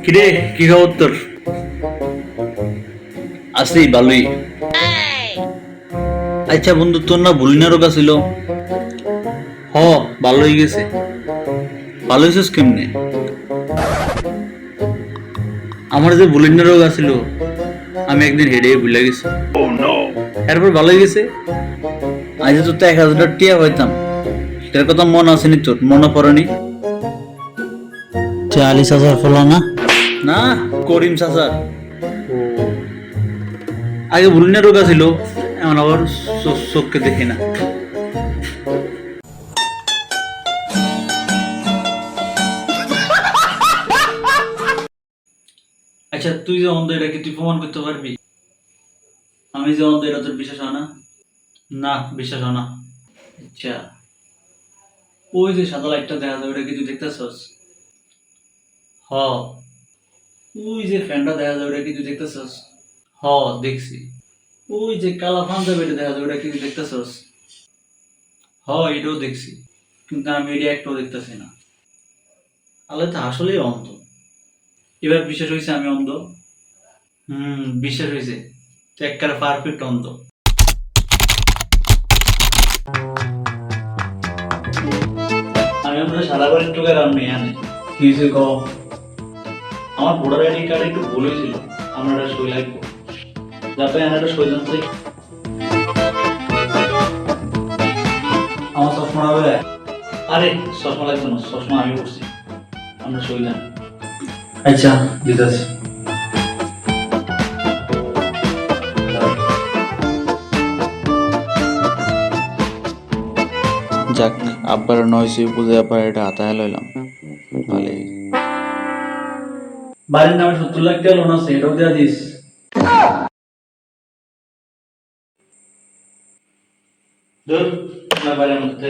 কিরে কি খবর তোর? আছি ভালোই। আচ্ছা বন্ধু, তোর না বুলিনা রোগ ছিল? হ, ভালো হয়ে গেছে। ভালো হয়েছিস কেমনে? আমার যে বুলিনা রোগ আছিল, আমি একদিন হেডে ভুলে গেছি। এরপর ভালো হয়ে গেছে। আজ তো 1,000 টিয়া পাইতাম, সেটার কথা মন আসেনি তোর? মনে পড়েনি? 40,000 ফলো না? না, করিম চাচার। আগে বুলিনা রোগ ছিল, এখন আবার চোখকে দেখি না। আচ্ছা, তুই যে অন্ধ, এটা কি তুই প্রমাণ করতে পারবি? আমি যে অন্ধ, এটা তোর বিশ্বাস হয় না? না, বিশ্বাস হয় না। আচ্ছা, ওই যে সাদা লাইটটা দেখা যায়, ওটা কি তুই দেখতেছস? হ। ওই যে ফ্যানটা দেখা যায়, ওটা কি তুই দেখতেছস? হ, দেখছি। ওই যে কালা পাঞ্জাবিটা দেখা যায়, ওটা কি তুই দেখতেছস? হ, এটাও দেখছি, কিন্তু আমি এটা একটাও দেখতেছি না। আলে তো আসলেই অন্ধ। এবার বিশ্বাস হয়েছে আমি অন্ধ? বিশ্বাস হয়েছে। তুই একেবারে পারফেক্ট অন্ধ। আমি আপনার সারা বাড়ির টুকের আর মেয়ে আনে কি হয়েছে ক? আমার ভোটার আইডি কার্ডে একটু ভুল হয়েছিল, আমরা একটা সই লাগবো। যাতে আমি একটা সই জানতে। আমার চশমা হবে? আরে চশমা লাগবে না, চশমা আমি পড়ছি, আমরা সই জান। আচ্ছা, দিতেছি। যাক, আব্বার নয়সি বুঝে আব্বার এটা হাতায় লইলাম। ভালোই। বাড়ির নামে 70 লাখ টাকা লোন আছে, এটাও দিয়া দিস। ধর, আমার বাড়ির মধ্যে